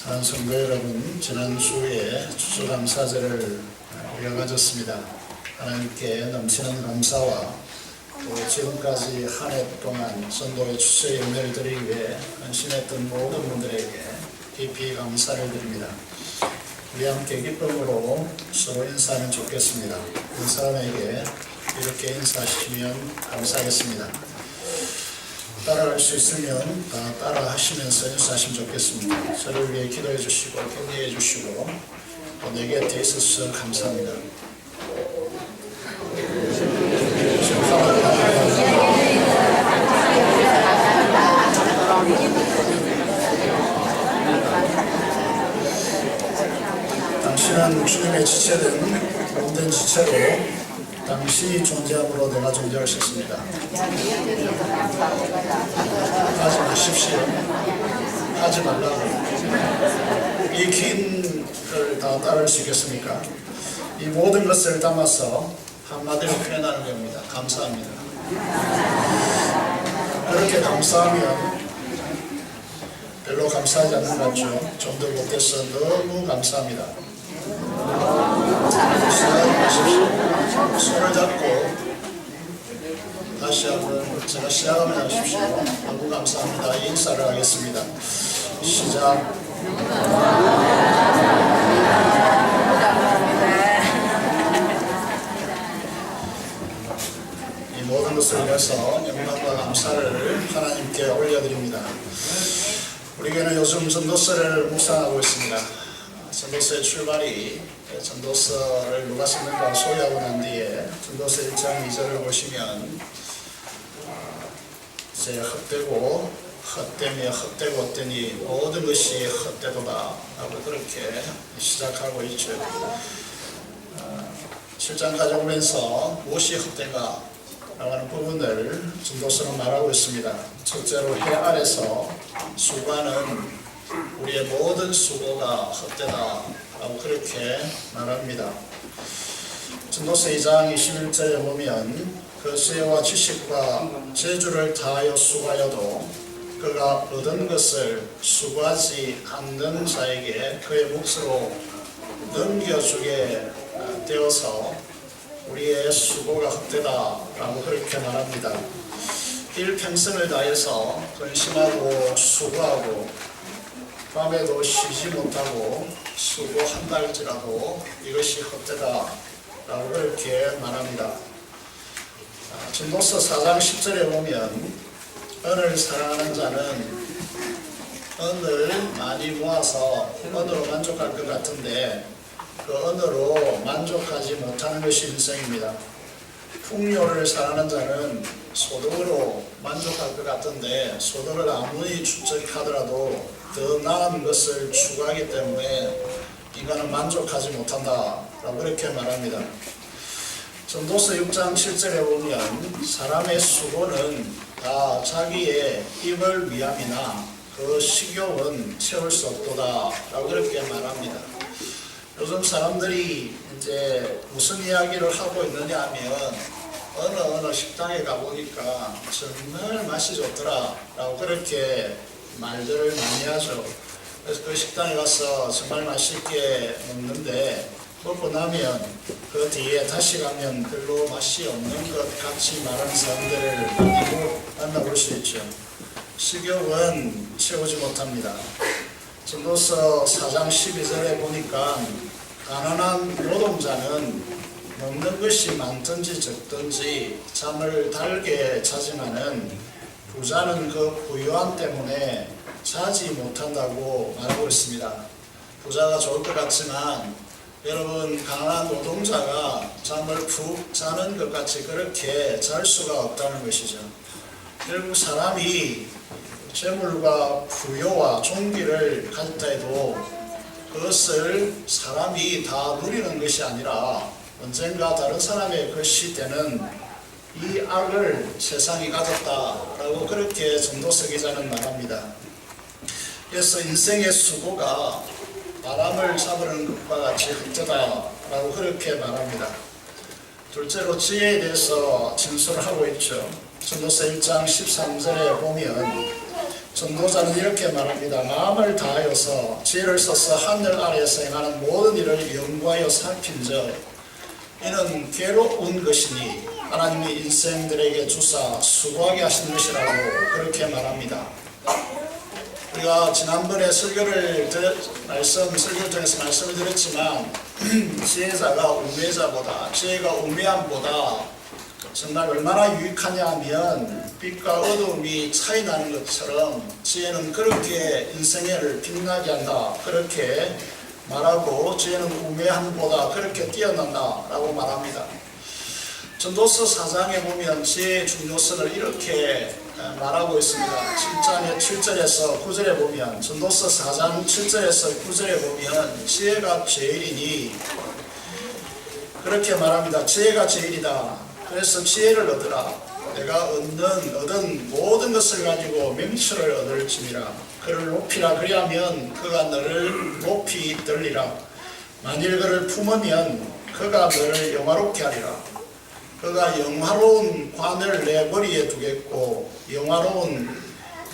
사랑하는 성도 여러분, 지난주에 추수감사제를 우리가 가졌습니다. 하나님께 넘치는 감사와 또 지금까지 한 해 동안 전도의 추수의 열매를 드리기 위해 헌신했던 모든 분들에게 깊이 감사를 드립니다. 우리 함께 기쁨으로 서로 인사하면 좋겠습니다. 그 사람에게 이렇게 인사하시면 감사하겠습니다. 따라할 수 있으면 다 따라 하시면서 인사하시면 좋겠습니다. 저를 위해 기도해 주시고 격려해 주시고 또 내 곁에 있어서 감사합니다. 당신은 주님의 지체된 모든 지체로 당신이 존재함으로 내가 존재할 수 있습니다. 하지 마십시오. 하지 말라고. 이 긴 글 다 따를 수 있겠습니까? 이 모든 것을 담아서 한마디로 표현하는 겁니다. 감사합니다. 그렇게 감사하면 별로 감사하지 않는 것 같죠? 좀 더 못해서 너무 감사합니다. 손을 잡고 다시 한번 제가 시작하면 하십시오. 너무 감사합니다. 인사를 하겠습니다. 시작. 이 모든 것을 위해서 영광과 감사를 하나님께 올려드립니다. 우리 교회는 요즘 전도서를 묵상하고 있습니다. 전도서의 출발이 전도서를 누가 쓰는가 소개하고 난 뒤에 전도서 1장 2절을 보시면 이제 헛되며 헛되니 모든 것이 헛되도다 라고 그렇게 시작하고 있죠. 7장까지 오면서 무엇이 헛된가 라고 하는 부분을 전도서는 말하고 있습니다. 첫째로 해 아래서 수고하는 우리의 모든 수고가 헛되다 라고 그렇게 말합니다. 전도서 2장 21절에 보면 그 지혜와 지식과 재주를 다하여 수고하여도 그가 얻은 것을 수고하지 않는 자에게 그의 몫으로 넘겨주게 되어서 우리의 수고가 헛되다 라고 그렇게 말합니다. 일평생을 다해서 근심하고 수고하고 밤에도 쉬지 못하고 수고한다 할지라도 이것이 헛되다 라고 그렇게 말합니다. 전도서 4장 10절에 보면 언을 사랑하는 자는 언을 많이 모아서 언으로 만족할 것 같은데 그 언으로 만족하지 못하는 것이 인생입니다. 풍요를 사랑하는 자는 소득으로 만족할 것 같은데 소득을 아무리 축적하더라도 더 나은 것을 추구하기 때문에 인간은 만족하지 못한다 라고 그렇게 말합니다. 전도서 6장 7절에 보면 사람의 수고는 다 자기의 입을 위함이나 그 식욕은 채울 수 없도다 라고 그렇게 말합니다. 요즘 사람들이 이제 무슨 이야기를 하고 있느냐 하면 어느 식당에 가보니까 정말 맛이 좋더라 라고 그렇게 말들을 많이 하죠. 그래서 그 식당에 가서 정말 맛있게 먹는데 먹고 나면 그 뒤에 다시 가면 별로 맛이 없는 것 같이 말하는 사람들을 만나볼 수 있죠. 식욕은 채우지 못합니다. 전도서 4장 12절에 보니까 가난한 노동자는 먹는 것이 많든지 적든지 잠을 달게 자지만은 부자는 그 부유함 때문에 자지 못한다고 말하고 있습니다. 부자가 좋을 것 같지만 여러분 가난한 노동자가 잠을 푹 자는 것 같이 그렇게 잘 수가 없다는 것이죠. 결국 사람이 재물과 부여와 종기를 가졌다 해도 그것을 사람이 다 누리는 것이 아니라 언젠가 다른 사람의 것이 되는 이 악을 세상이 가졌다라고 그렇게 전도서 기자는 말합니다. 그래서 인생의 수고가 바람을 잡으는 것과 같이 헛되다라고 그렇게 말합니다. 둘째로 지혜에 대해서 진술을 하고 있죠. 전도서 1장 13절에 보면 전도자는 이렇게 말합니다. 마음을 다하여서 지혜를 써서 하늘 아래에서 행하는 모든 일을 연구하여 살핀즉 이는 괴로운 것이니 하나님이 인생들에게 주사 수고하게 하신 것이라고 그렇게 말합니다. 우리가 지난번에 설교를 통해서 말씀을 드렸지만 지혜자가 우매자보다, 지혜가 우매함보다 정말 얼마나 유익하냐 하면 빛과 어두움이 차이 나는 것처럼 지혜는 그렇게 인생을 빛나게 한다, 그렇게 말하고 지혜는 우매함보다 그렇게 뛰어난다 라고 말합니다. 전도서 4장에 보면 지혜의 중요성을 이렇게 말하고 있습니다. 7장의 7절에서 9절에 보면, 전도서 4장 7절에서 9절에 보면 지혜가 제일이니 그렇게 말합니다. 지혜가 제일이다. 그래서 지혜를 얻으라. 내가 얻은 모든 것을 가지고 명철을 얻을지니라. 그를 높이라. 그리하면 그가 너를 높이 들리라. 만일 그를 품으면 그가 너를 영화롭게 하리라. 그가 영화로운 관을 내 머리에 두겠고 영화로운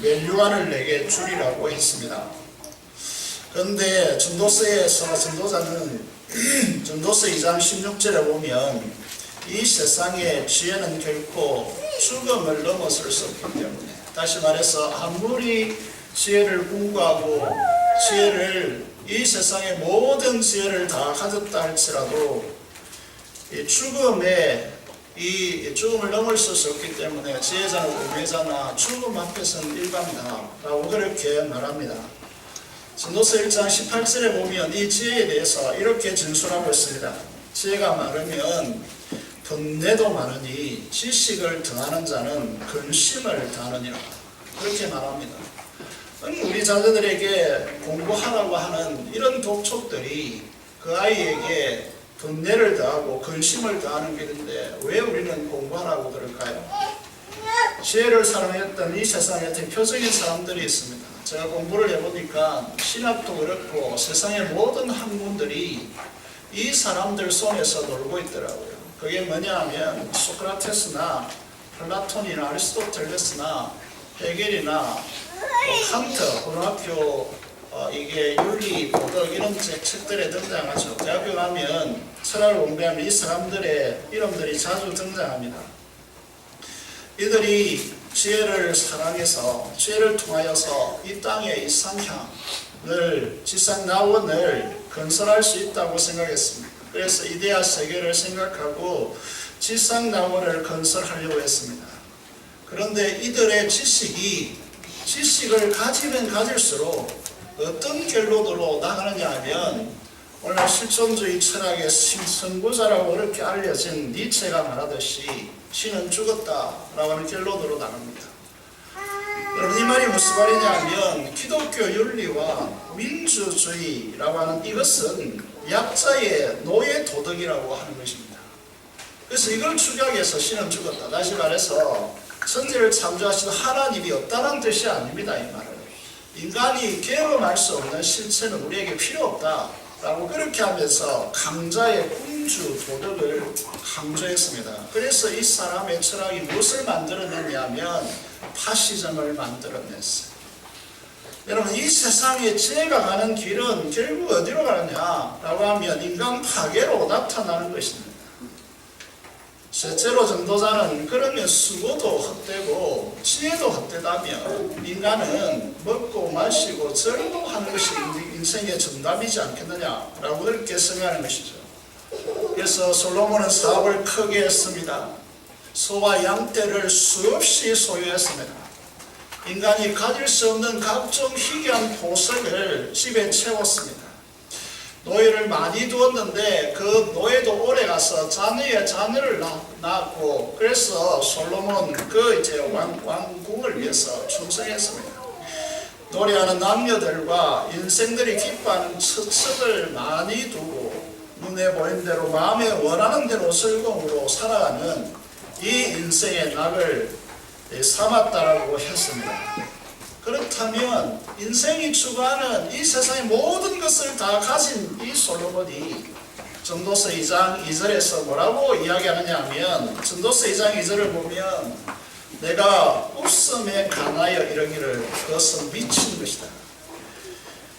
면류관을 내게 주리라고 했습니다. 그런데 전도서에서 전도자는 전도서 2장 16절에 보면 이 세상의 지혜는 결코 죽음을 넘어설 수 없기 때문에, 다시 말해서 아무리 지혜를 공부하고 이 세상의 모든 지혜를 다 가졌다 할지라도 이 죽음을 넘어설 수 없기 때문에 지혜자나 우매자나 죽음 앞에서는 일반이다 라고 그렇게 말합니다. 전도서 1장 18절에 보면 이 지혜에 대해서 이렇게 진술하고 있습니다. 지혜가 많으면 번뇌도 많으니 지식을 더하는 자는 근심을 더하느니라. 그렇게 말합니다. 우리 자녀들에게 공부하라고 하는 이런 독촉들이 그 아이에게 번뇌를 더하고 근심을 더하는 길인데 왜 우리는 공부하라고 그럴까요? 지혜를 사랑했던 이 세상의 대표적인 사람들이 있습니다. 제가 공부를 해보니까 신학도 그렇고 세상의 모든 학문들이 이 사람들 손에서 놀고 있더라고요. 그게 뭐냐 하면 소크라테스나 플라톤이나 아리스토텔레스나 헤겔이나 칸트, 고등학교 이게 윤리, 도덕 이런 책들에 등장하죠. 대학교 가면 철학을 공부하면 이 사람들의 이름들이 자주 등장합니다. 이들이 지혜를 사랑해서 지혜를 통하여서 이 땅의 이 상향을, 지상낙원을 건설할 수 있다고 생각했습니다. 그래서 이데아 세계를 생각하고 지상낙원을 건설하려고 했습니다. 그런데 이들의 지식을 가지면 가질수록 어떤 결론으로 나가느냐 하면 오늘 실존주의 철학의 선구자라고 그렇게 알려진 니체가 말하듯이 신은 죽었다라고 하는 결론으로 나갑니다. 여러분, 이 말이 무슨 말이냐 하면 기독교 윤리와 민주주의라고 하는 이것은 약자의 노예 도덕이라고 하는 것입니다. 그래서 이걸 축약해서 신은 죽었다, 다시 말해서 천지를 창조하신 하나님이 없다는 뜻이 아닙니다. 이 말은 인간이 경험할 수 없는 실체는 우리에게 필요 없다 라고 그렇게 하면서 강자의 군주 도덕을 강조했습니다. 그래서 이 사람의 철학이 무엇을 만들어냈냐면 파시즘을 만들어냈어요. 여러분, 이 세상에 지혜가 가는 길은 결국 어디로 가느냐라고 하면 인간 파괴로 나타나는 것입니다. 실제로 전도자는 그러면 수고도 헛되고 지혜도 헛되다면 인간은 먹고 마시고 절도하는 것이 인생의 정답이지 않겠느냐라고 그렇게 생각하는 것이죠. 그래서 솔로몬은 사업을 크게 했습니다. 소와 양떼를 수없이 소유했습니다. 인간이 가질 수 없는 각종 희귀한 보석을 집에 채웠습니다. 노예를 많이 두었는데 그 노예도 오래 가서 자녀의 자녀를 낳았고, 그래서 솔로몬 왕궁을 위해서 충성했습니다. 노래하는 남녀들과 인생들이 기뻐하는 처첩을 많이 두고 눈에 보이는 대로 마음에 원하는 대로 즐거움으로 살아가는 이 인생의 낙을 삼았다라고 했습니다. 그렇다면 인생이 추구하는 이 세상의 모든 것을 다 가진 이 솔로몬이 전도서 2장 2절에서 뭐라고 이야기하느냐 하면, 전도서 2장 2절을 보면 내가 웃음에 강하여 이르기를 그것은 미친 것이다.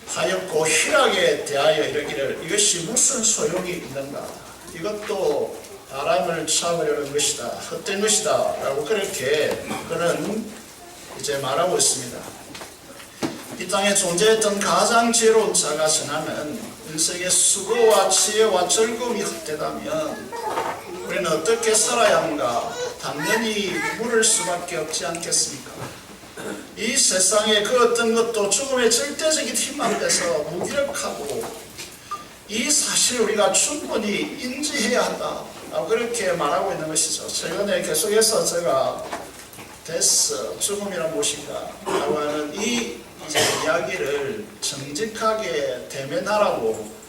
하얗고 희락에 대하여 이르기를 이것이 무슨 소용이 있는가. 이것도 바람을 잡으려는 것이다. 헛된 것이다. 라고 그렇게 그는 이제 말하고 있습니다. 이 땅에 존재했던 가장 지혜로운 자가 전하는 인생의 수고와 지혜와 즐거움이 헛되다면 우리는 어떻게 살아야 하는가? 당연히 물을 수밖에 없지 않겠습니까? 이 세상에 그 어떤 것도 죽음의 절대적인 힘 앞에서 무기력하고 이 사실을 우리가 충분히 인지해야 한다. 그렇게 말하고 있는 것이죠. 최근에 계속해서 제가 데스, 죽음이란 무엇인가 라고 하는 이 이야기를 정직하게 대면하라고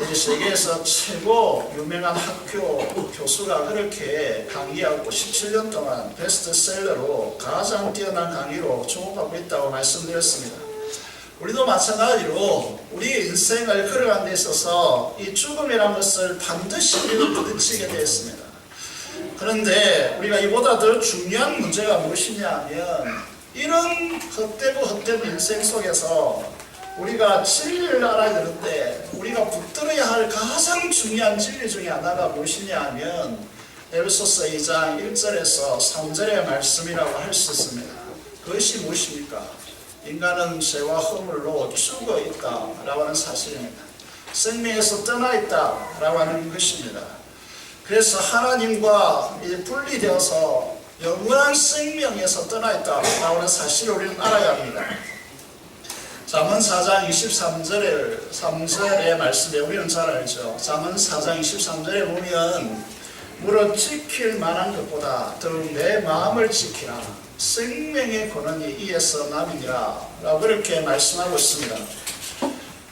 이 세계에서 최고 유명한 학교 교수가 그렇게 강의하고 17년 동안 베스트셀러로 가장 뛰어난 강의로 주목하고 있다고 말씀드렸습니다. 우리도 마찬가지로 우리 인생을 걸어가는 데 있어서 이 죽음이라는 것을 반드시 우리는 부딪히게 되었습니다. 그런데 우리가 이보다 더 중요한 문제가 무엇이냐 하면 이런 헛된 인생 속에서 우리가 진리를 알아야 되는데 우리가 붙들어야 할 가장 중요한 진리 중에 하나가 무엇이냐 하면 에베소서 2장 1절에서 3절의 말씀이라고 할 수 있습니다. 그것이 무엇입니까? 인간은 죄와 허물로 죽어 있다라고 하는 사실입니다. 생명에서 떠나 있다라고 하는 것입니다. 그래서 하나님과 분리되어서 영원한 생명에서 떠나 있다라고 하는 사실을 우리는 알아야 합니다. 잠언 4장 3절의 말씀에 우리는 잘 알죠. 잠언 4장 23절에 보면 무릇 지킬 만한 것보다 더욱 내 마음을 지키라. 생명의 권한이 이에서 남이니라 라고 그렇게 말씀하고 있습니다.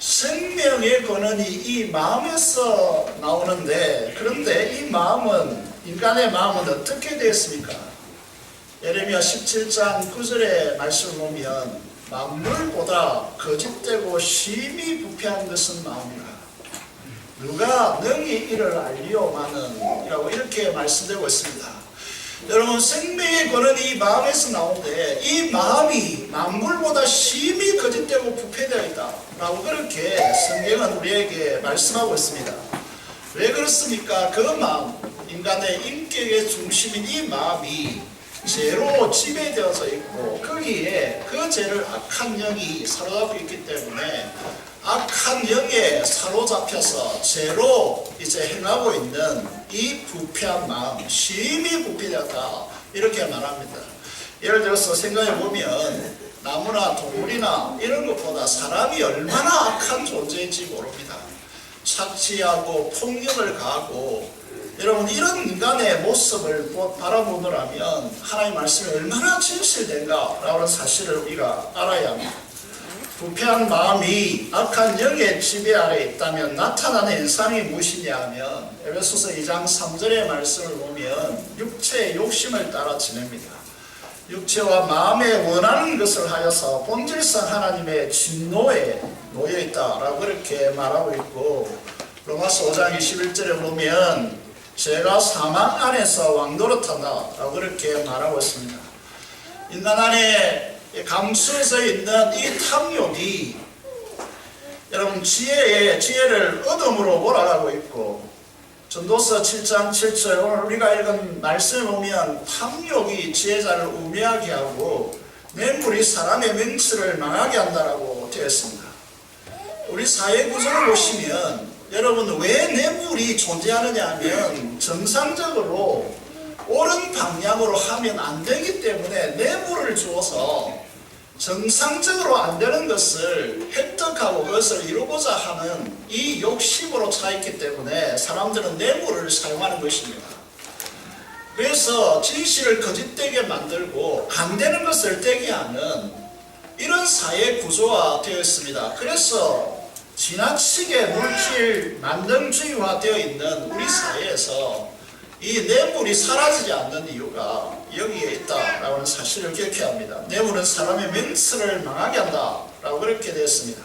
생명의 권한이 이 마음에서 나오는데 그런데 이 마음은 인간의 마음은 어떻게 되었습니까? 예레미야 17장 9절의 말씀을 보면 만물보다 거짓되고 심히 부패한 것은 마음이라. 누가 능히 이를 알리오마는 이라고 이렇게 말씀되고 있습니다. 여러분 생명의 권한이 이 마음에서 나오는데 이 마음이 만물보다 심히 거짓되고 부패되어 있다 라고 그렇게 성경은 우리에게 말씀하고 있습니다. 왜 그렇습니까? 그 마음, 인간의 인격의 중심인 이 마음이 죄로 지배되어져 있고 거기에 그 죄를 악한 영이 사로잡고 있기 때문에 악한 영에 사로잡혀서 죄로 이제 행하고 있는 이 부패한 마음, 심히 부패되었다 이렇게 말합니다. 예를 들어서 생각해 보면 나무나 동물이나 이런 것보다 사람이 얼마나 악한 존재인지 모릅니다. 착취하고 폭력을 가하고 여러분 이런 인간의 모습을 바라보느라면 하나님의 말씀이 얼마나 진실된가 라는 사실을 우리가 알아야 합니다. 부패한 마음이 악한 영의 지배 아래 있다면 나타나는 현상이 무엇이냐 하면 에베소서 2장 3절의 말씀을 보면 육체의 욕심을 따라 지냅니다. 육체와 마음에 원하는 것을 하여서 본질상 하나님의 진노에 놓여있다라고 그렇게 말하고 있고 로마서 5장 21절에 보면 죄가 사망 안에서 왕노릇한다라고 그렇게 말하고 있습니다. 인간 안에 감추어져 있는 이 탐욕이 여러분 지혜를 어둠으로 몰아가고 있고 전도서 7장 7절 오늘 우리가 읽은 말씀을 보면 탐욕이 지혜자를 우매하게 하고 뇌물이 사람의 명치를 망하게 한다라고 되어 있습니다. 우리 사회 구조를 보시면 여러분 왜 뇌물이 존재하느냐 하면 정상적으로 옳은 방향으로 하면 안 되기 때문에 뇌물을 주어서 정상적으로 안 되는 것을 획득하고 그것을 이루고자 하는 이 욕심으로 차 있기 때문에 사람들은 뇌물을 사용하는 것입니다. 그래서 진실을 거짓되게 만들고 안 되는 것을 되게 하는 이런 사회 구조화 되어 있습니다. 그래서 지나치게 물질 만능주의화 되어 있는 우리 사회에서 이 뇌물이 사라지지 않는 이유가 여기에 있다라고 하는 사실을 기억해야 합니다. 뇌물은 사람의 명치를 망하게 한다라고 그렇게 되었습니다.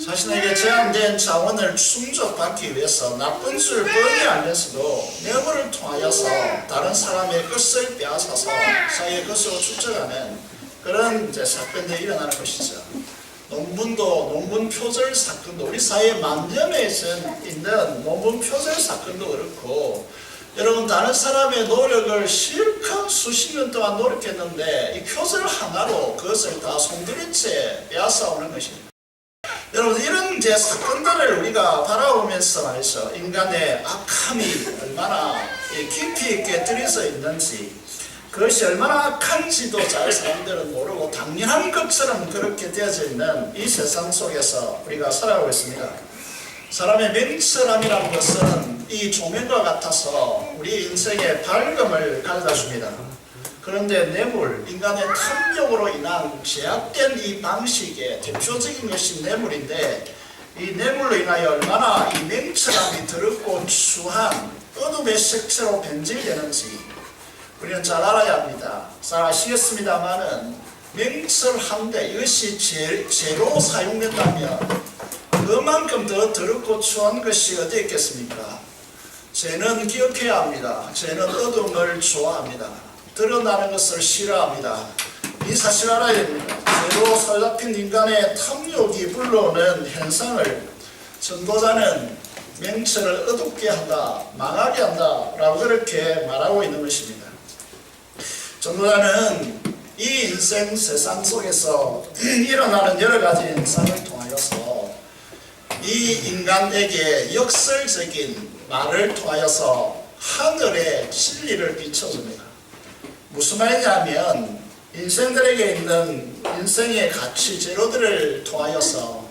자신에게 제한된 자원을 충족받기 위해서 나쁜 줄 뻔히 알면서도 뇌물을 통하여서 다른 사람의 것을 빼앗아서 자기의 것으로 축적하는 그런 사건들이 일어나는 것이죠. 논문 표절 사건도 우리 사회에 만점에 있는 논문 표절 사건도 그렇고, 여러분 다른 사람의 노력을 실컷 수십 년 동안 노력했는데 이 표절 하나로 그것을 다 송두리째 빼앗아 오는 것입니다. 여러분 이런 사건들을 우리가 바라보면서 말이죠, 인간의 악함이 얼마나 깊이 있게 들여져 있는지, 그것이 얼마나 악한지도 잘 사람들은 모르고 당연한 것처럼 그렇게 되어져 있는 이 세상 속에서 우리가 살아가고 있습니다. 사람의 맹철함이라는 것은 이 조명과 같아서 우리 인생의 밝음을 가져다줍니다. 그런데 뇌물, 인간의 탐욕으로 인한 제약된 이 방식의 대표적인 것이 뇌물인데, 이 뇌물로 인하여 얼마나 이 맹철함이 더럽고 추한 어둠의 색채로 변질되는지 우리는 잘 알아야 합니다. 잘 아시겠습니다만은 맹철한데 이것이 죄로 사용된다면 그만큼 더 더럽고 추한 것이 어디 있겠습니까? 죄는 기억해야 합니다. 죄는 어둠을 좋아합니다. 드러나는 것을 싫어합니다. 이 사실 알아야 됩니다. 죄로 사로잡힌 인간의 탐욕이 불러오는 현상을 전도자는 맹철을 어둡게 한다, 망하게 한다 라고 그렇게 말하고 있는 것입니다. 전도자는 이 인생 세상 속에서 일어나는 여러 가지 현상을 통하여서 이 인간에게 역설적인 말을 통하여서 하늘의 진리를 비춰줍니다. 무슨 말이냐면 인생들에게 있는 인생의 가치 제로들을 통하여서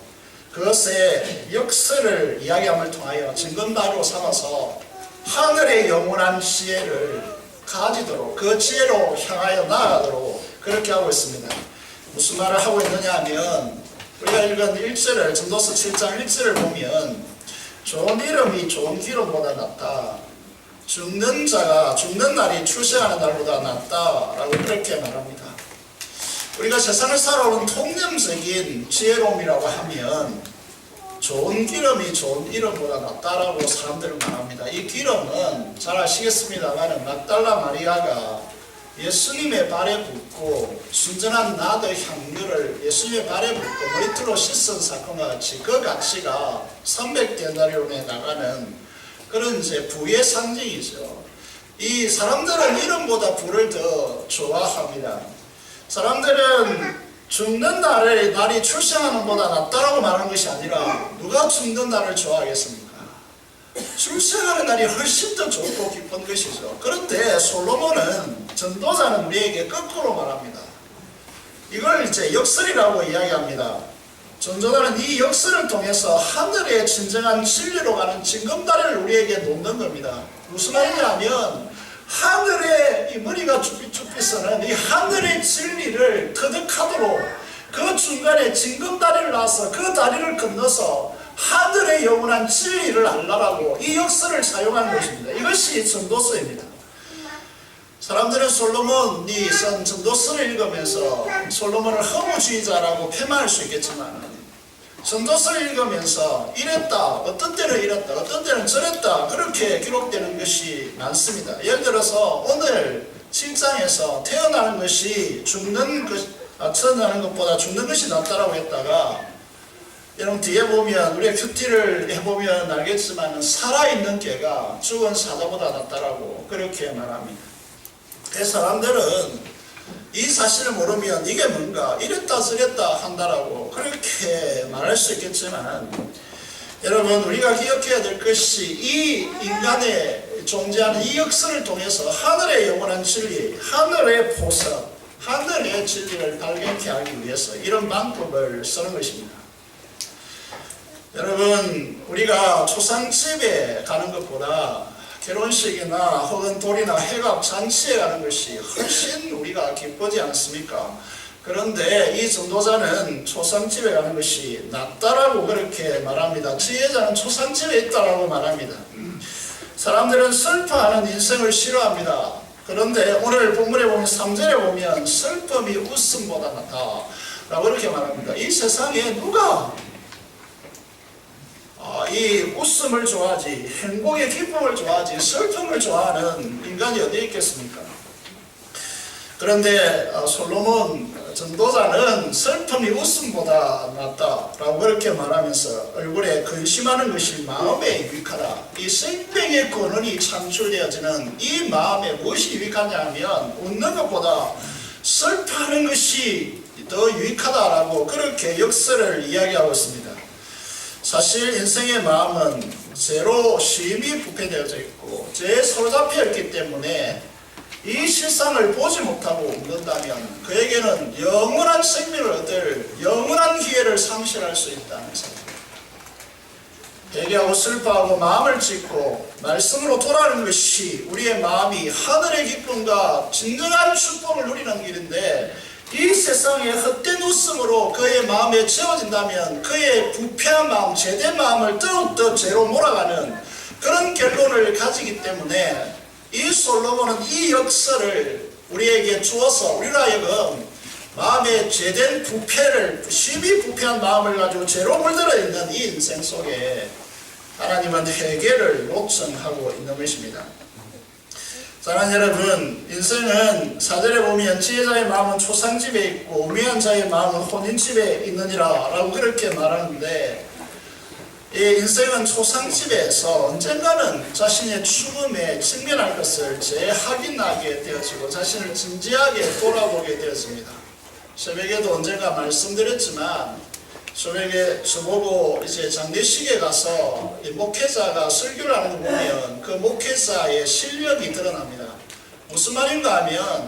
그것의 역설을 이야기함을 통하여 증거다리로 삼아서 하늘의 영원한 지혜를 가지도록, 그 지혜로 향하여 나아가도록 그렇게 하고 있습니다. 무슨 말을 하고 있느냐 하면, 우리가 읽은 1절을, 전도서 7장 1절을 보면 좋은 이름이 좋은 기름보다 낫다, 죽는 자가 죽는 날이 출세하는 날보다 낫다라고 그렇게 말합니다. 우리가 세상을 살아오는 통념적인 지혜로움이라고 하면 좋은 기름이 좋은 이름보다 낫다라고 사람들은 말합니다. 이 기름은 잘 아시겠습니다만 막달라 마리아가 예수님의 발에 붓고 순전한 나드 향유를 예수님의 발에 붓고 머리털로 씻은 사건과 같이 그 가치가 300데나리온에 나가는 그런 부의 상징이죠. 이 사람들은 이름보다 부를 더 좋아합니다. 사람들은 죽는 날이 출생하는 것보다 낫다라고 말하는 것이 아니라 누가 죽는 날을 좋아하겠습니까? 출생하는 날이 훨씬 더 좋고 기쁜 것이죠. 그런데 솔로몬은, 전도자는 우리에게 거꾸로 말합니다. 이걸 역설이라고 이야기합니다. 전도자는 이 역설을 통해서 하늘의 진정한 진리로 가는 징검다리를 우리에게 놓는 겁니다. 무슨 말이냐면 하늘의 이 머리가 쭈삣쭈삣서는 이 하늘의 진리를 터득하도록 그 중간에 징검다리를 놔서 그 다리를 건너서 하늘의 영원한 진리를 알라라고 이 역설을 사용하는 것입니다. 이것이 전도서입니다. 사람들은 솔로몬이 쓴 전도서를 읽으면서 솔로몬을 허무주의자라고 폄하할 수 있겠지만, 전도서를 읽으면서 이랬다, 어떤 때는 이랬다, 어떤 때는 저랬다, 그렇게 기록되는 것이 많습니다. 예를 들어서 오늘 7장에서 태어나는 것이 태어나는 것보다 죽는 것이 낫다라고 했다가, 여러분 뒤에 보면, 우리가 큐티를 해보면 알겠지만 살아있는 개가 죽은 사자보다 낫다라고 그렇게 말합니다. 그 사람들은 이 사실을 모르면 이게 뭔가 이랬다 저랬다 한다라고 그렇게 말할 수 있겠지만, 여러분 우리가 기억해야 될 것이 이 인간의 존재하는 이 역사를 통해서 하늘의 영원한 진리, 하늘의 보석, 하늘의 진리를 발견케 하기 위해서 이런 방법을 쓰는 것입니다. 여러분 우리가 초상집에 가는 것보다 결혼식이나 혹은 돌이나 회갑 잔치에 가는 것이 훨씬 우리가 기쁘지 않습니까? 그런데 이 전도자는 초상집에 가는 것이 낫다라고 그렇게 말합니다. 지혜자는 초상집에 있다라고 말합니다. 사람들은 슬퍼하는 인생을 싫어합니다. 그런데 오늘 본문에 보면 3절에 보면 슬픔이 웃음보다 낫다 라고 이렇게 말합니다. 이 세상에 누가 이 웃음을 좋아하지, 행복의 기쁨을 좋아하지, 슬픔을 좋아하는 인간이 어디 있겠습니까? 그런데 솔로몬 전도자는 슬픔이 웃음보다 낫다라고 그렇게 말하면서 얼굴에 근심하는 것이 마음에 유익하다. 이 생명의 근원이 창출되어지는 이 마음에 무엇이 유익하냐 하면 웃는 것보다 슬퍼하는 것이 더 유익하다라고 그렇게 역설을 이야기하고 있습니다. 사실 인생의 마음은 죄로 심히 부패되어져 있고 죄에 사로잡혀 있기 때문에 이 실상을 보지 못하고 웃는다면 그에게는 영원한 생명을 얻을 영원한 기회를 상실할 수 있다는 사실. 회개하고 슬퍼하고 마음을 찢고 말씀으로 돌아가는 것이 우리의 마음이 하늘의 기쁨과 진정한 축복을 누리는 길인데, 이 세상의 헛된 웃음으로 그의 마음에 채워진다면 그의 부패한 마음, 죄된 마음을 더욱더 죄로 몰아가는 그런 결론을 가지기 때문에 이 솔로몬은 이 역설을 우리에게 주어서 우리로 하여금 마음의 죄된 부패를, 심히 부패한 마음을 가지고 죄로 물들어 있는 이 인생 속에 하나님은 회개를 요청하고 있는 것입니다. 사랑하는 여러분, 인생은 4절에 보면 지혜자의 마음은 초상집에 있고 우매한 자의 마음은 혼인집에 있느니라 라고 그렇게 말하는데, 이 인생은 초상집에서 언젠가는 자신의 죽음에 직면할 것을 재확인하게 되어지고 자신을 진지하게 돌아보게 되었습니다. 새벽에도 언젠가 말씀드렸지만, 새벽에 저보고 이제 장례식에 가서 목회자가 설교를 하는 거 보면 그 목회자의 실력이 드러납니다. 무슨 말인가 하면,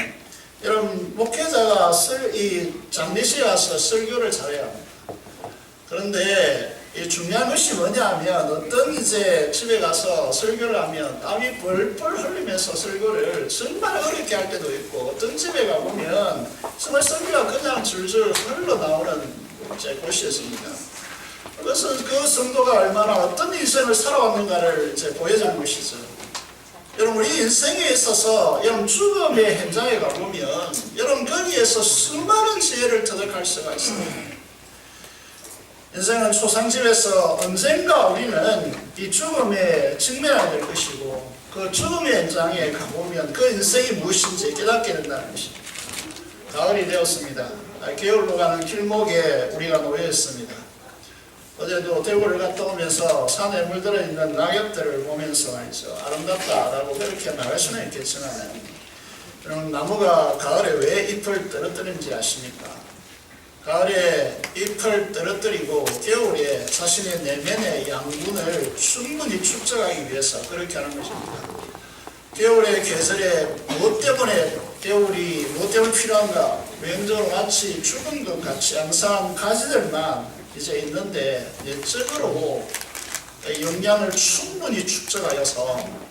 여러분, 목회자가 이 장례식에 가서 설교를 잘해야 합니다. 그런데 이 중요한 것이 뭐냐 하면, 어떤 이제 집에 가서 설교를 하면 땀이 뻘뻘 흘리면서 설교를 정말 어렵게 할 때도 있고, 어떤 집에 가보면 정말 설교가 그냥 줄줄 흘러나오는 곳이었습니다. 그것은 그 성도가 얼마나 어떤 인생을 살아왔는가를 이제 보여주는 것이죠. 여러분, 우리 인생에 있어서 여러분 죽음의 현장에 가보면 여러분 거기에서 수많은 지혜를 터득할 수가 있습니다. 인생은 초상집에서 언젠가 우리는 이 죽음에 직면하게 될 것이고, 그 죽음의 현장에 가보면 그 인생이 무엇인지 깨닫게 된다는 것입니다. 가을이 되었습니다. 겨울로 가는 길목에 우리가 놓여 있습니다. 어제도 대구를 갔다 오면서 산에 물들어 있는 낙엽들을 보면서 말이죠, 아름답다라고 그렇게 말할 수는 있겠지만, 여러분, 나무가 가을에 왜 잎을 떨어뜨리는지 아십니까? 가을에 잎을 떨어뜨리고 겨울에 자신의 내면의 양분을 충분히 축적하기 위해서 그렇게 하는 것입니다. 겨울의 계절에 무엇 때문에 겨울이 무엇 때문에 필요한가? 명절 마치 죽은 것 같이 항상 가지들만 이제 있는데, 내적으로 영양을 충분히 축적하여서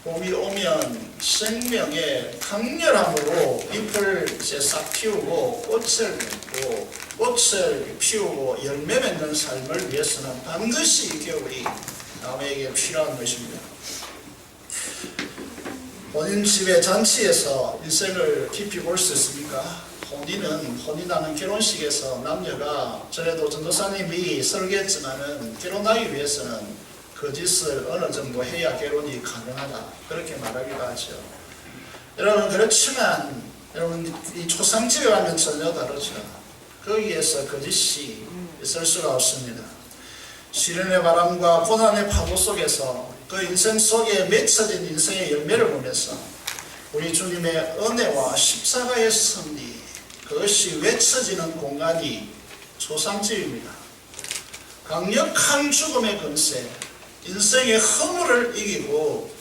봄이 오면 생명의 강렬함으로 잎을 이제 싹 피우고 꽃을 맺고 꽃을 피우고 열매 맺는 삶을 위해서는 반드시 이 겨울이 남에게 필요한 것입니다. 혼인집의 잔치에서 인생을 깊이 볼 수 있습니까? 혼인하는 결혼식에서 남녀가, 전에도 전도사님이 설계했지만은 결혼하기 위해서는 거짓을 어느 정도 해야 결혼이 가능하다, 그렇게 말하기도 하죠. 여러분, 그렇지만 여러분, 이 초상집에 가면 전혀 다르죠. 거기에서 거짓이 있을 수가 없습니다. 시련의 바람과 고난의 파도 속에서 그 인생 속에 맺혀진 인생의 열매를 보면서 우리 주님의 은혜와 십자가의 승리, 그것이 외쳐지는 공간이 초상집입니다. 강력한 죽음의 권세, 인생의 허물을 이기고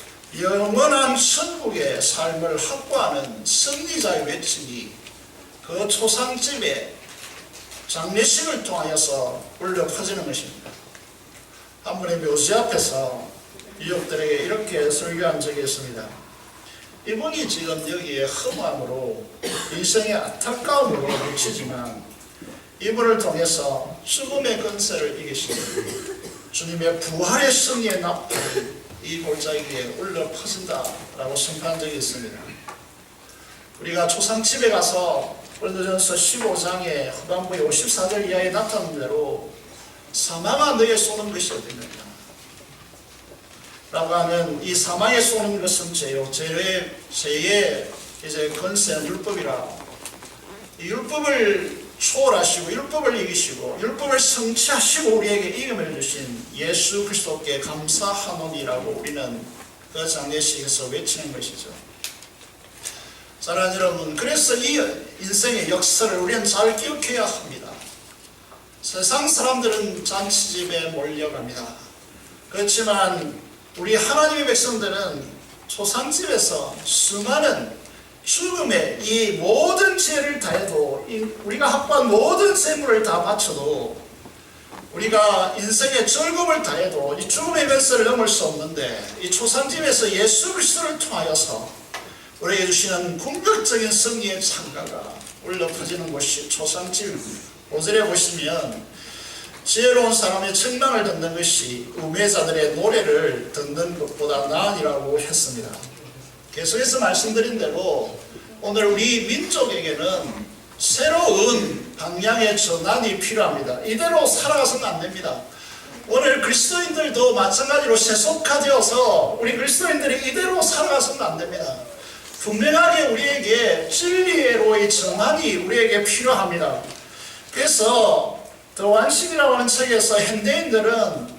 영원한 천국의 삶을 확보하는 승리자의 외침이 그 초상집에 장례식을 통하여서 울려 퍼지는 것입니다. 한 분의 묘지 앞에서 유족들에게 이렇게 설교한 적이 있습니다. 이분이 지금 여기에 허무함으로 인생의 안타까움으로 미치지만, 이분을 통해서 죽음의 권세를 이기시는 주님의 부활의 승리의 납들이 이 골짜기에 울려 퍼진다라고 선포한 적이 있습니다. 우리가 초상집에 가서 고린도전서 15장의 후반부에 54절 이하에 나타난 대로 사망아 너의 쏘는 것이 어디느냐, 하는 이 사망에 쏘는 것은 죄요. 죄의 이제 권세는 율법이라. 이 율법을 초월하시고 율법을 이기시고 율법을 성취하시고 우리에게 이김을 주신 예수 그리스도께 감사하노니라고 우리는 그 장례식에서 외치는 것이죠. 사랑하는 여러분, 그래서 이 인생의 역사를 우리는 잘 기억해야 합니다. 세상 사람들은 잔치집에 몰려갑니다. 그렇지만 우리 하나님의 백성들은 초상집에서 수많은 죽음의 이 모든 죄를 다해도, 우리가 확보한 모든 재물을 다 바쳐도, 우리가 인생의 즐거움을 다해도 이 죽음의 멸세를 넘을 수 없는데, 이 초상집에서 예수 그리스도를 통하여서 우리에게 주시는 궁극적인 승리의 창가가 울려 퍼지는 곳이 초상집. 5절에 보시면 지혜로운 사람의 책망을 듣는 것이 우매자들의 노래를 듣는 것보다 나으니라고 했습니다. 계속해서 말씀드린 대로 오늘 우리 민족에게는 새로운 방향의 전환이 필요합니다. 이대로 살아가서는 안 됩니다. 오늘 그리스도인들도 마찬가지로 세속화되어서 우리 그리스도인들이 이대로 살아가서는 안 됩니다. 분명하게 우리에게 진리로의 전환이 우리에게 필요합니다. 그래서 더 완식이라고 하는 책에서 현대인들은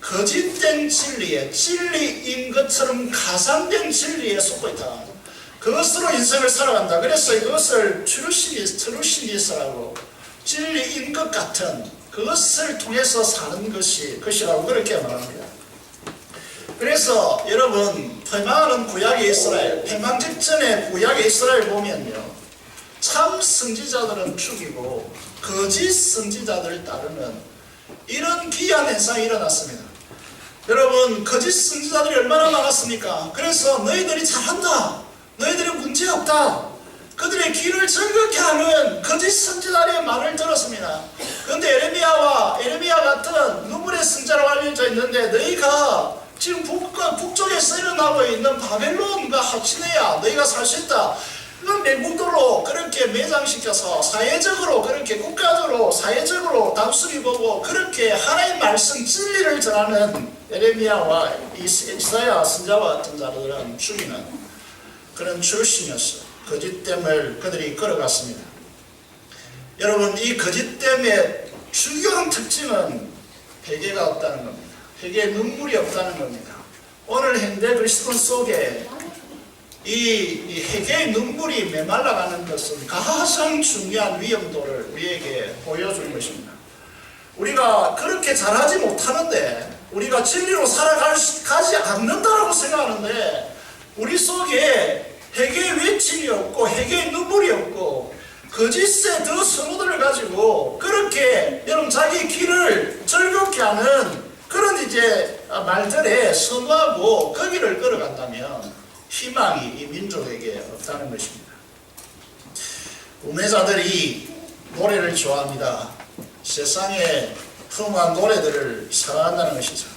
거짓된 진리에, 진리인 것처럼 가상된 진리에 속고 있다. 그것으로 인생을 살아간다. 그래서 이것을 트루시니스라고, 진리인 것 같은 그것을 통해서 사는 것이라고 그렇게 말합니다. 그래서 여러분, 패망하는 구약의 이스라엘, 패망 직전의 구약의 이스라엘 보면요, 참 선지자들은 죽이고 거짓 선지자들을 따르는 이런 귀한 현상이 일어났습니다. 여러분, 거짓 선지자들이 얼마나 많았습니까? 그래서 너희들이 잘한다, 너희들이 문제없다, 그들의 귀를 즐겁게 하는 거짓 선지자들의 말을 들었습니다. 그런데 에레미야 같은 눈물의 선지자라고 알려져 있는데, 너희가 지금 북쪽에서 일어나고 있는 바벨론과 합치네야 너희가 살 수 있다, 이건 맹국도로 그렇게 매장시켜서 사회적으로, 그렇게 국가적으로, 사회적으로 단순히 보고 그렇게 하나님 말씀 진리를 전하는 에레미야와 이사야 선지자와 같은 자들은 죽이는 그런 출신이었어요. 거짓됨을 그들이 걸어갔습니다. 여러분, 이 거짓됨의 중요한 특징은 회개가 없다는 겁니다. 회개의 눈물이 없다는 겁니다. 오늘 현대 그리스도 속에 이 회개의 눈물이 메말라가는 것은 가장 중요한 위험도를 우리에게 보여주는 것입니다. 우리가 그렇게 잘하지 못하는데, 우리가 진리로 살아가지 않는다라고 생각하는데, 우리 속에 회개의 외침이 없고 회개의 눈물이 없고 거짓의 더 선호들을 가지고 그렇게 여러분 자기 길을 즐겁게 하는 그런 이제 말들에 선호하고 거기를 걸어간다면 희망이 이 민족에게 없다는 것입니다. 우매자들이 노래를 좋아합니다. 세상의 흠한 노래들을 사랑한다는 것이죠.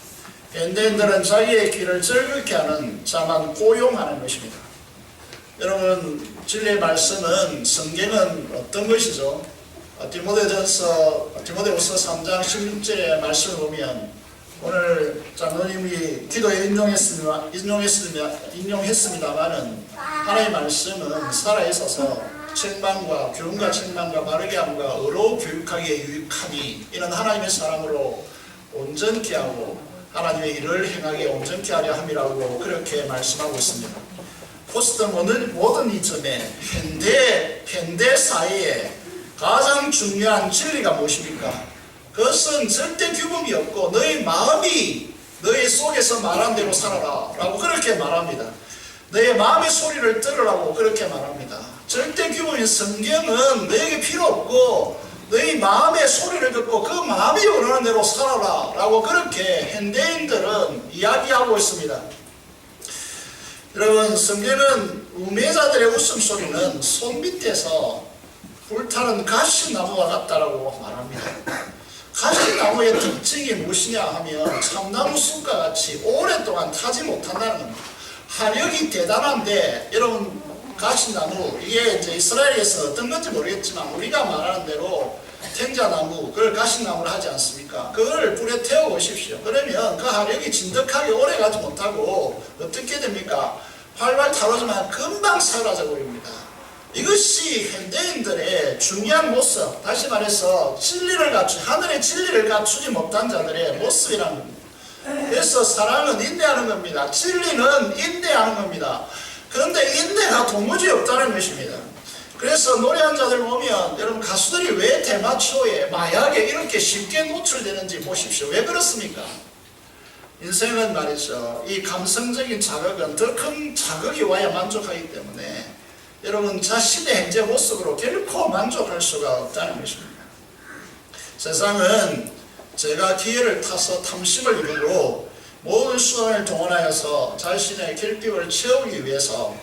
현대인들은 자기의 길을 즐겁게 하는 자만 고용하는 것입니다. 여러분, 진리의 말씀은, 성경은 어떤 것이죠? 디모데후서 3장 16절의 말씀을 보면, 오늘 장로님이 기도에 인용했습니다만은 하나님의 말씀은 살아있어서 책망과 교훈과 책망과 바르게 함과 의로 교육하기에 유익하니, 이는 하나님의 사람으로 온전케 하고 하나님의 일을 행하기에 온전케 하려 함이라고 그렇게 말씀하고 있습니다. 포스트 모더니즘의 현대 사회에 가장 중요한 진리가 무엇입니까? 그것은 절대 규범이 없고 너의 마음이 너의 속에서 말한 대로 살아라 라고 그렇게 말합니다. 너의 마음의 소리를 들으라고 그렇게 말합니다. 절대 규범인 성경은 너에게 필요 없고 너희 마음의 소리를 듣고 그 마음이 원하는 대로 살아라 라고 그렇게 현대인들은 이야기하고 있습니다. 여러분, 성경은 우매자들의 웃음소리는 손밑에서 불타는 가시나무와 같다라고 말합니다. 가시나무의 특징이 무엇이냐 하면 참나무 숲과 같이 오랫동안 타지 못한다는 겁니다. 화력이 대단한데, 여러분, 가시나무, 이게 이제 이스라엘에서 어떤 건지 모르겠지만 우리가 말하는 대로 탱자나무, 그걸 가시나무로 하지 않습니까? 그걸 불에 태워 보십시오. 그러면 그 화력이 진득하게 오래 가지 못하고 어떻게 됩니까? 활발 타오르지만 금방 사라져 버립니다. 이것이 현대인들의 중요한 모습, 다시 말해서 하늘의 진리를 갖추지 못한 자들의 모습이라는 겁니다. 그래서 사랑은 인내하는 겁니다. 진리는 인내하는 겁니다. 그런데 인내가 도무지 없다는 것입니다. 그래서 노래한 자들 보면 여러분 가수들이 왜 대마초에 마약에 이렇게 쉽게 노출되는지 보십시오. 왜 그렇습니까? 인생은 말이죠, 이 감성적인 자극은 더 큰 자극이 와야 만족하기 때문에 여러분 자신의 현재 모습으로 결코 만족할 수가 없다는 것입니다. 세상은 제가 기회를 타서 탐심을 이루고 모든 수단을 동원하여서 자신의 결핍을 채우기 위해서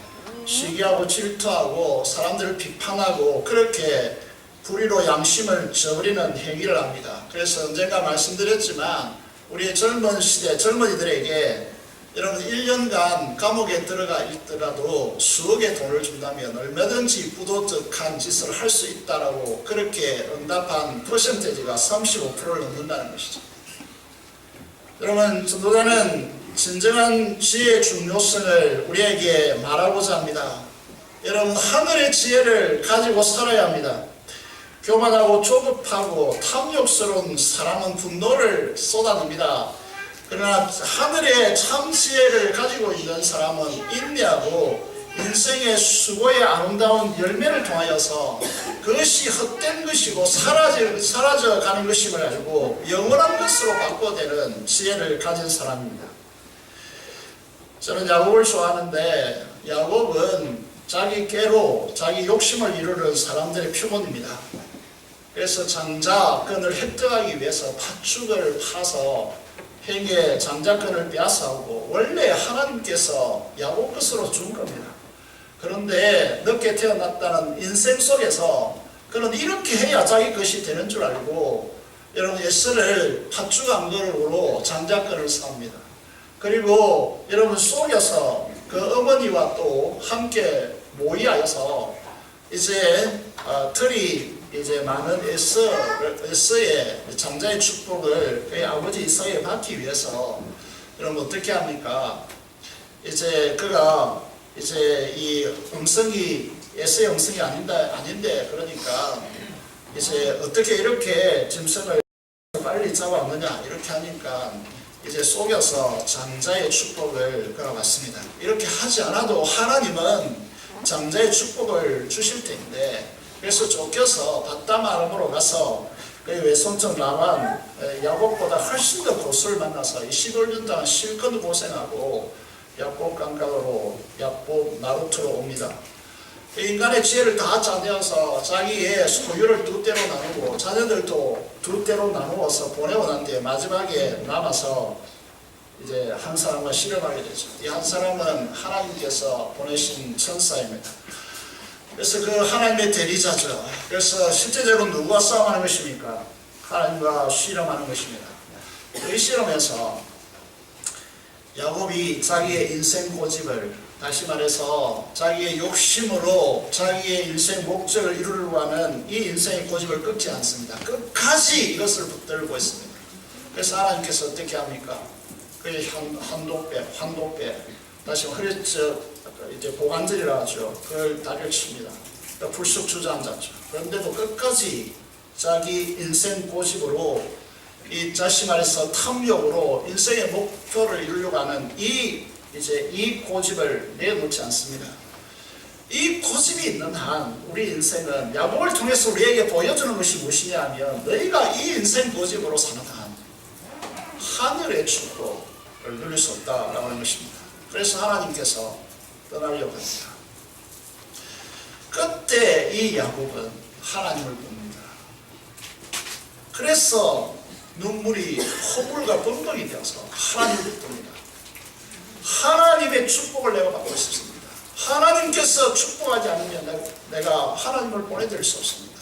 시기하고 질투하고 사람들을 비판하고 그렇게 불의로 양심을 저버리는 행위를 합니다. 그래서 언젠가 말씀드렸지만 우리의 젊은 시대 젊은이들에게 여러분 1년간 감옥에 들어가 있더라도 수억의 돈을 준다면 얼마든지 부도덕한 짓을 할 수 있다라고 그렇게 응답한 퍼센테이지가 35%를 넘는다는 것이죠. 여러분 전도자는 진정한 지혜의 중요성을 우리에게 말하고자 합니다. 여러분 하늘의 지혜를 가지고 살아야 합니다. 교만하고 조급하고 탐욕스러운 사람은 분노를 쏟아냅니다. 그러나 하늘의 참 지혜를 가지고 있는 사람은 인내하고 인생의 수고의 아름다운 열매를 통하여서 그것이 헛된 것이고 사라져가는 것임을 알고 영원한 것으로 바꿔되는 지혜를 가진 사람입니다. 저는 야곱을 좋아하는데 야곱은 자기 깨로 자기 욕심을 이루는 사람들의 표본입니다. 그래서 장자권을 획득하기 위해서 팥죽을 파서 행의 장자권을 빼앗아오고 원래 하나님께서 야곱 것으로 준 겁니다. 그런데 늦게 태어났다는 인생 속에서 그는 이렇게 해야 자기 것이 되는 줄 알고 여러분 에서를 팥죽 한 그릇으로 장자권을 삽니다. 그리고 여러분 속여서 그 어머니와 또 함께 모의하여서 이제 틀이 이제 많은 에서의 장자의 축복을 그의 아버지 이삭에게 받기 위해서 여러분 어떻게 합니까? 이제 그가 이제 이 음성이 에서의 음성이 아닌데 그러니까 이제 어떻게 이렇게 짐승을 빨리 잡아오느냐 이렇게 하니까 이제 속여서 장자의 축복을 그가 받습니다. 이렇게 하지 않아도 하나님은 장자의 축복을 주실 텐데 그래서 쫓겨서 바담 아람으로 가서 그 외손촌 라반 야곱보다 훨씬 더 고수를 만나서 15년 동안 실컷 고생하고 야곱 강가로 야곱 나루트로 옵니다. 인간의 지혜를 다 짜내어서 자기의 소유를 두 대로 나누고 자녀들도 두 대로 나누어서 보내고 난 뒤에 마지막에 남아서 이제 한 사람과 실험하게 되죠. 이 한 사람은 하나님께서 보내신 천사입니다. 그래서 그 하나님의 대리자죠. 그래서 실제적으로 누구와 싸움하는 것입니까? 하나님과 실험하는 것입니다. 이 실험에서 야곱이 자기의 인생 고집을 다시 말해서 자기의 욕심으로 자기의 인생 목적을 이루려고 하는 이 인생의 고집을 끊지 않습니다. 끝까지 이것을 붙들고 있습니다. 그래서 하나님께서 어떻게 합니까? 그의 환도뼈 다시 이제 보관절이라 하죠. 그걸 다리를 칩니다. 불쑥 주저앉았죠. 그런데도 끝까지 자기 인생 고집으로 이 다시 말해서 탐욕으로 인생의 목표를 이루려고 하는 이 고집을 내놓지 않습니다. 이 고집이 있는 한 우리 인생은 야곱을 통해서 우리에게 보여주는 것이 무엇이냐 하면 너희가 이 인생 고집으로 사는 한 하늘의 축복을 누릴 수 없다라고 하는 것입니다. 그래서 하나님께서 떠나려고 합니다. 그때 이 야곱은 하나님을 봅니다. 그래서 눈물이 허물과 범벅이 되어서 하나님을 봅니다. 하나님의 축복을 내가 받고 있습니다. 하나님께서 축복하지 않으면 내가 하나님을 보내드릴 수 없습니다.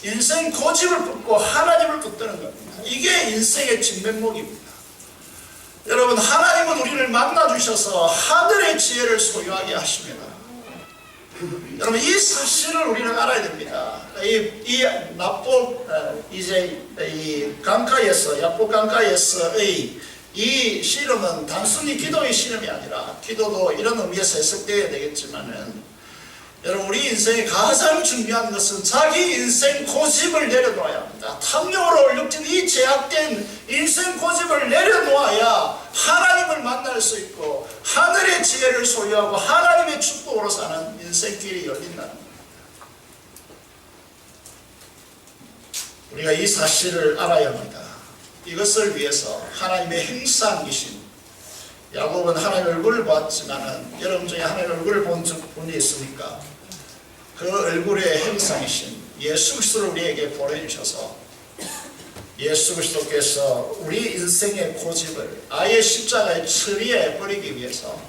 인생 고집을 붙고 하나님을 붙드는 겁니다. 이게 인생의 진면목입니다. 여러분 하나님은 우리를 만나주셔서 하늘의 지혜를 소유하게 하십니다. 여러분 이 사실을 우리는 알아야 됩니다. 이 납복 이제 이 강가에서 야복 강가에서의 이 씨름은 단순히 기도의 씨름이 아니라 기도도 이런 의미에서 해석되어야 되겠지만은 여러분 우리 인생의 가장 중요한 것은 자기 인생 고집을 내려놓아야 합니다. 탐욕으로 얼룩진 이 제약된 인생 고집을 내려놓아야 하나님을 만날 수 있고 하늘의 지혜를 소유하고 하나님의 축복으로 사는 인생길이 열린다는 겁니다. 우리가 이 사실을 알아야 합니다. 이것을 위해서 하나님의 행상이신 야곱은 하나님의 얼굴을 보았지만은 여러분 중에 하나님의 얼굴을 본 분이 있습니까? 그 얼굴의 행상이신 예수 그리스도를 우리에게 보내주셔서 예수 그리스도께서 우리 인생의 고집을 아예 십자가에 처리해 버리기 위해서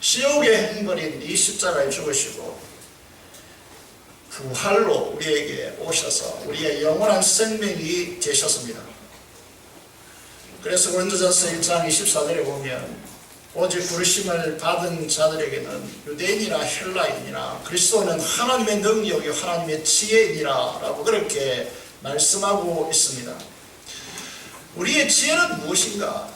지옥에 행버린 이 십자가에 죽으시고 부활로 우리에게 오셔서 우리의 영원한 생명이 되셨습니다. 그래서 고린도전서 1장 24절에 보면 오직 부르심을 받은 자들에게는 유대인이나 헬라인이나 그리스도는 하나님의 능력이 하나님의 지혜이니라 라고 그렇게 말씀하고 있습니다. 우리의 지혜는 무엇인가?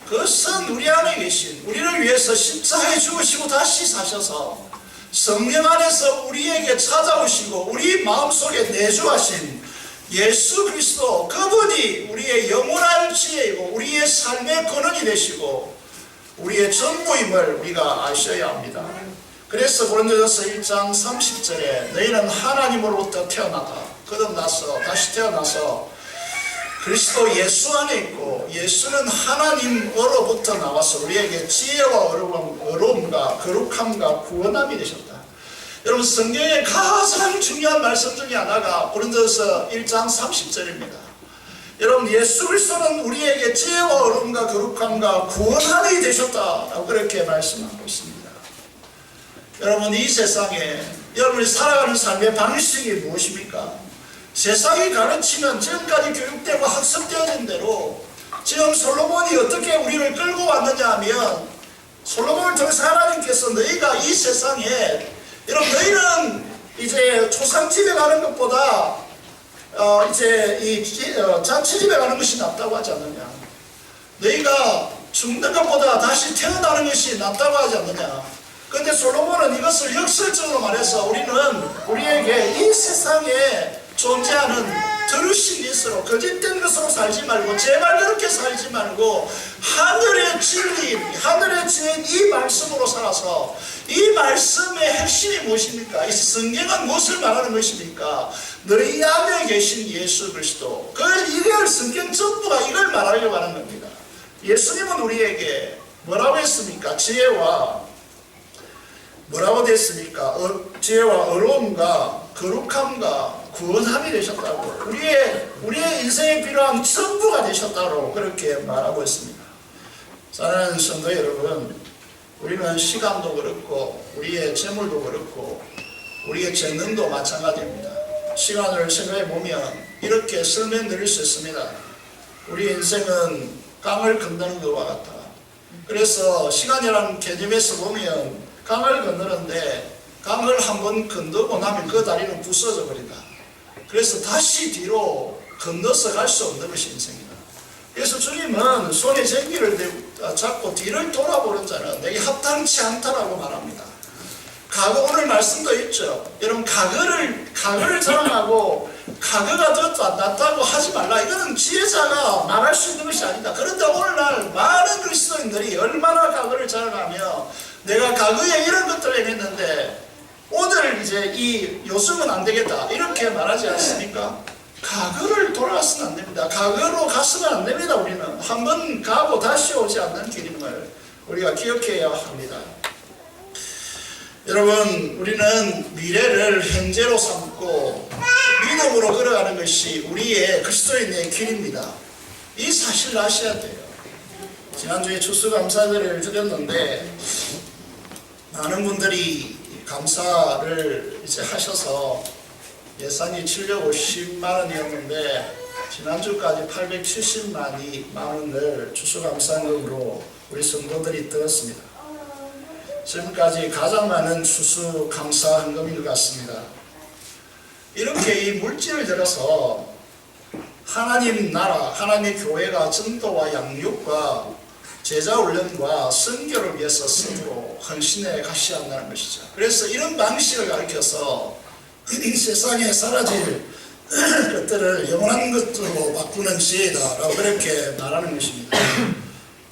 그것은 우리 안에 계신 우리를 위해서 십자가에 죽으시고 다시 사셔서 성령 안에서 우리에게 찾아오시고 우리 마음속에 내주하신 예수 그리스도 그분이 우리의 영원한 지혜이고 우리의 삶의 근원이 되시고 우리의 전부임을 우리가 아셔야 합니다. 그래서 고린도전서 1장 30절에 너희는 하나님으로부터 태어나다 거듭나서 다시 태어나서 그리스도 예수 안에 있고 예수는 하나님으로부터 나와서 우리에게 지혜와 어려움과 거룩함과 구원함이 되셨다. 여러분 성경의 가장 중요한 말씀 중에 하나가 고린도전서 1장 30절입니다. 여러분 예수 그리스도는 우리에게 지혜와 어려움과 거룩함과 구원함이 되셨다라고 그렇게 말씀하고 있습니다. 여러분 이 세상에 여러분이 살아가는 삶의 방식이 무엇입니까? 세상이 가르치는 지금까지 교육되고 학습되어진 대로 지금 솔로몬이 어떻게 우리를 끌고 왔느냐 하면 솔로몬을 통해서 하나님께서 너희가 이 세상에 여러분 너희는 이제 초상집에 가는 것보다 이제 이 잔치집에 가는 것이 낫다고 하지 않느냐. 너희가 죽는 것보다 다시 태어나는 것이 낫다고 하지 않느냐. 그런데 솔로몬은 이것을 역설적으로 말해서 우리에게 이 세상에 존재하는 들으신 것으로 거짓된 것으로 살지 말고 제발 그렇게 살지 말고 하늘의 진리 하늘의 지혜인 이 말씀으로 살아서 이 말씀의 핵심이 무엇입니까? 이 성경은 무엇을 말하는 것입니까? 너희 안에 계신 예수 그리스도 이걸 성경 전부가 이걸 말하려고 하는 겁니다. 예수님은 우리에게 뭐라고 했습니까? 지혜와 뭐라고 됐습니까? 지혜와 어려움과 거룩함과 구원함이 되셨다고 우리의 인생에 필요한 전부가 되셨다고 그렇게 말하고 있습니다. 사랑하는 성도 여러분, 우리는 시간도 그렇고 우리의 재물도 그렇고 우리의 재능도 마찬가지입니다. 시간을 생각해 보면 이렇게 설명드릴 수 있습니다. 우리 인생은 강을 건너는 것과 같다. 그래서 시간이라는 개념에서 보면 강을 건너는데 강을 한번 건너고 나면 그 다리는 부서져 버린다. 그래서 다시 뒤로 건너서 갈 수 없는 것이 인생이다. 그래서 주님은 손에 쟁기를 잡고 뒤를 돌아보는 자는 내게 합당치 않다라고 말합니다. 오늘 말씀도 있죠. 여러분 과거를 자랑하고 과거가 더 낫다고 하지 말라. 이거는 지혜자가 말할 수 있는 것이 아니다. 그런데 오늘날 많은 그리스도인들이 얼마나 과거를 자랑하며 내가 과거에 이런 것들을 행했는데 오늘 이제 요즘은 안 되겠다 이렇게 말하지 않습니까? 과거를 돌아가서는 안 됩니다. 과거로 가서는 안 됩니다. 우리는 한번 가고 다시 오지 않는 길임을 우리가 기억해야 합니다. 여러분 우리는 미래를 현재로 삼고 믿음으로 걸어가는 것이 우리의 그리스도인의 길입니다. 이 사실을 아셔야 돼요. 지난주에 추수감사절을 드렸는데 많은 분들이 감사를 이제 하셔서 예산이 750만 원이었는데 지난주까지 870만 원을 추수감사금으로 우리 성도들이 들었습니다. 지금까지 가장 많은 추수 감사 헌금인 것 같습니다. 이렇게 이 물질을 들어서 하나님 나라, 하나님의 교회가 전도와 양육과 제자 훈련과 선교를 위해서 쓰고 헌신해 가셔야 한다는 것이죠. 그래서 이런 방식을 가르쳐서 세상에 사라질 것들을 영원한 것으로 바꾸는 지혜다라고 그렇게 말하는 것입니다.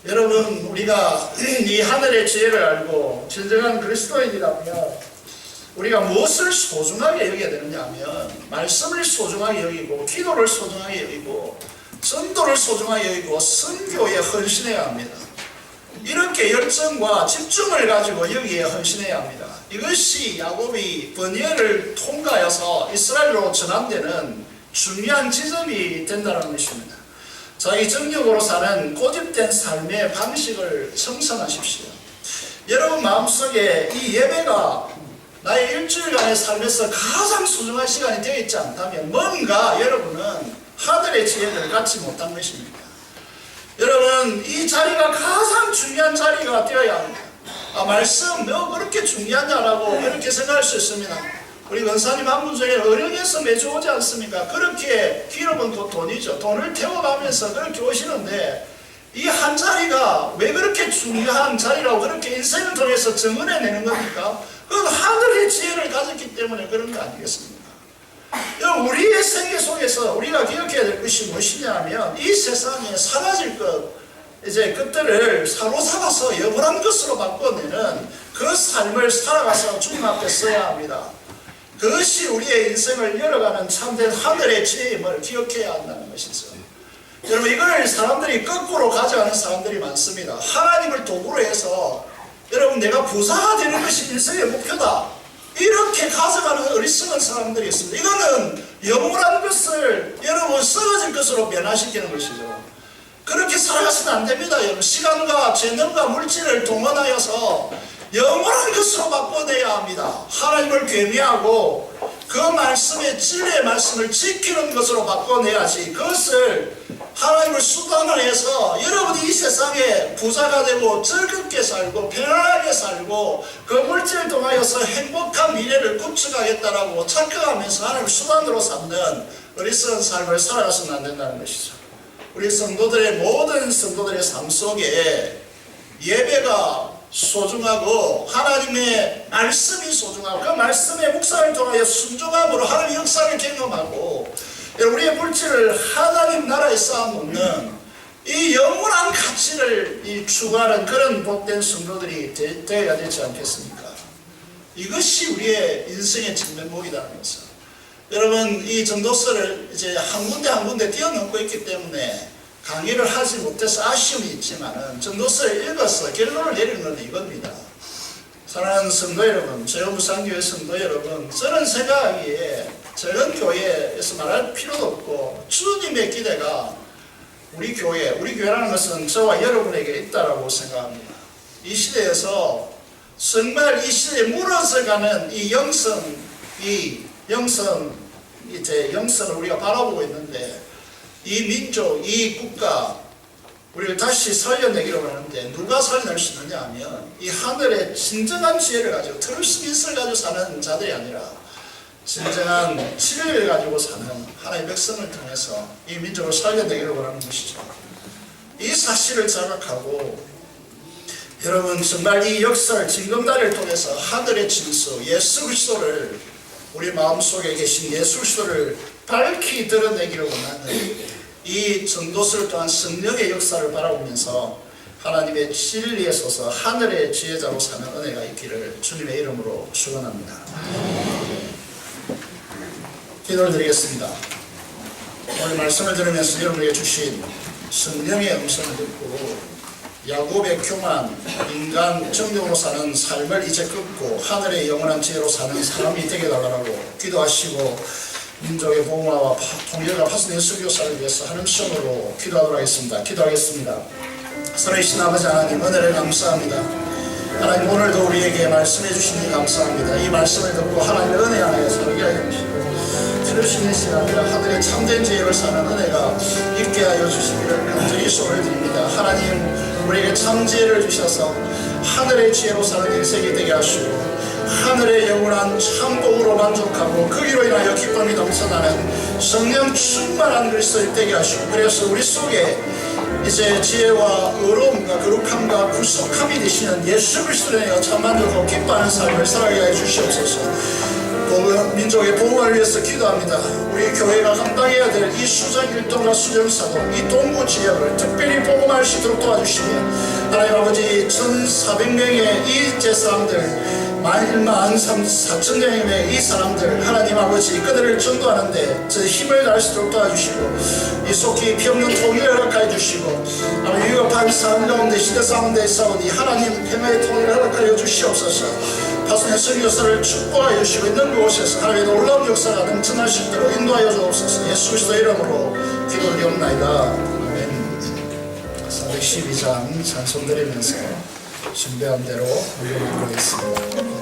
여러분, 우리가 이 하늘의 지혜를 알고 진정한 그리스도인이라면 우리가 무엇을 소중하게 여겨야 되느냐 하면 말씀을 소중하게 여기고 기도를 소중하게 여기고 전도를 소중하게 여기고 선교에 헌신해야 합니다. 이렇게 열정과 집중을 가지고 여기에 헌신해야 합니다. 이것이 야곱이 번예를 통과해서 이스라엘로 전환되는 중요한 지점이 된다는 것입니다. 자기 정력으로 사는 고집된 삶의 방식을 청산하십시오. 여러분 마음속에 이 예배가 나의 일주일간의 삶에서 가장 소중한 시간이 되어 있지 않다면 뭔가 여러분은 하늘의 지혜를 갖지 못한 것입니다. 여러분, 이 자리가 가장 중요한 자리가 되어야 합니다. 말씀 그렇게 중요하냐라고 그렇게 생각할 수 있습니다. 우리 권사님 한 분 중에 어령에서 매주 오지 않습니까? 그렇게 기름은 곧 돈이죠. 돈을 태워가면서 그렇게 오시는데 이 한 자리가 왜 그렇게 중요한 자리라고 그렇게 인생을 통해서 증언해내는 겁니까? 그건 하늘의 지혜를 가졌기 때문에 그런 거 아니겠습니까? 우리의 생애 속에서 우리가 기억해야 될 것이 무엇이냐 하면 이 세상에 사라질 것들을 사로잡아서 영원한 것으로 바꿔내는 그 삶을 살아가서 주님 앞에 써야 합니다. 그것이 우리의 인생을 열어가는 참된 하늘의 지혜임을 기억해야 한다는 것이죠. 여러분, 이걸 사람들이 거꾸로 가져가는 사람들이 많습니다. 하나님을 도구로 해서 여러분 내가 부자가 되는 것이 인생의 목표다, 이렇게 가져가는 어리석은 사람들이 있습니다. 이거는 영원한 것을 여러분 썩어질 것으로 변화시키는 것이죠. 그렇게 살아가서는 안 됩니다. 여러분, 시간과 재능과 물질을 동원하여서 영원한 것으로 바꿔내야 합니다. 하나님을 괴미하고 그 말씀의 진리의 말씀을 지키는 것으로 바꿔내야지, 그것을 하나님을 수단으로 해서 여러분이 이 세상에 부자가 되고 즐겁게 살고 편안하게 살고 그 물질을 통하여서 행복한 미래를 구축하겠다라고 착각하면서 하나님을 수단으로 삼는 어리석은 삶을 살아가서는 안 된다는 것이죠. 우리 성도들의 모든 성도들의 삶 속에 예배가 소중하고 하나님의 말씀이 소중하고 그 말씀의 묵상을 통하여 순종함으로 하나님의 역사를 경험하고 우리의 물질을 하나님 나라에 쌓아놓는 이 영원한 가치를 추구하는 그런 복된 성도들이 되어야 되지 않겠습니까? 이것이 우리의 인생의 진면목이라는 것은, 여러분 이 전도서를 이제 한 군데 한 군데 뛰어넘고 있기 때문에 강의를 하지 못해서 아쉬움이 있지만은 전도서를 읽어서 결론을 내리는 건 이겁니다. 사랑하는 성도 여러분, 제호무상교회 성도 여러분, 저는 생각하기에 저런 교회에서 말할 필요도 없고 주님의 기대가 우리 교회라는 것은 저와 여러분에게 있다라고 생각합니다. 이 시대에서 정말 이 시대에 무너져가는 이 영성을 우리가 바라보고 있는데, 이 민족, 이 국가, 우리를 다시 살려내기로 하는데 누가 살려낼 수 있느냐 하면 이 하늘의 진정한 지혜를 가지고 트루스밋을 가지고 사는 자들이 아니라 진정한 진리를 가지고 사는 하나님의 백성을 통해서 이 민족을 살려내기로 하는 것이죠. 이 사실을 자각하고 여러분 정말 이 역사를 징검다리를 통해서 하늘의 진수 예수 그리스도를, 우리 마음속에 계신 예수 그리스도를 밝히 드러내기를 원하는 이 전도서를 통한 성령의 역사를 바라보면서 하나님의 진리에 서서 하늘의 지혜자로 사는 은혜가 있기를 주님의 이름으로 축원합니다. 기도를 드리겠습니다. 오늘 말씀을 들으면서 여러분에게 주신 성령의 음성을 듣고 야곱의 교만, 인간 정령으로 사는 삶을 이제 끊고 하늘의 영원한 지혜로 사는 사람이 되게 달라고 기도하시고 민족의 복음화와 통일과 파손된 수교사를 위해서 하는 시험으로 기도하도록 하겠습니다. 기도하겠습니다. 살아계신 아버지 하나님, 은혜를 감사합니다. 하나님, 오늘도 우리에게 말씀해 주시니 감사합니다. 이 말씀을 듣고 하나님의 은혜 안에 살게 하여 주시고 들으시는 시간이라 하늘의 참된 지혜를 사는 은혜가 있게 하여 주시기를 간절히 소원을 드립니다. 하나님, 우리에게 참 지혜를 주셔서 하늘의 지혜로 사는 인생이 되게 하시고 하늘의 영원한 참 복으로 만족하고 거기로 인하여 기쁨이 넘쳐나는 성령 충만한 그리스도인 되게 하시고 그래서 우리 속에 이제 지혜와 의로움과 거룩함과 구속함이 되시는 예수 그리스도를 인하여 참 만족하고 기뻐하는 삶을 살아가게 해 주시옵소서. 민족의 보호를 위해서 기도합니다. 우리 교회가 감당해야 될 이 수장일동과 수정사도 이 동부 지역을 특별히 복음할 수 있도록 도와주시며 하나님 아버지 1,400명의 이 제사람들 14,000명의 이 사람들 하나님 아버지 그들을 전도하는데 저 힘을 다할 수 있도록 도와주시고 이 속히 평균 통일을 허락하여 주시고 아버지 위급한 삶 가운데 시대 가운데 싸우니 하나님 평화의 통일을 허락하여 주시옵소서. 파송의 선교사를 축복하여 주시고 있는 그곳에서 하나님의 놀라운 역사가 넘쳐날 수 있도록 인도하여 주옵소서. 예수 그리스도 이름으로 기도드리옵나이다. 아멘. 412장 찬송 드리면서 준비한 대로 올려드리겠습니다.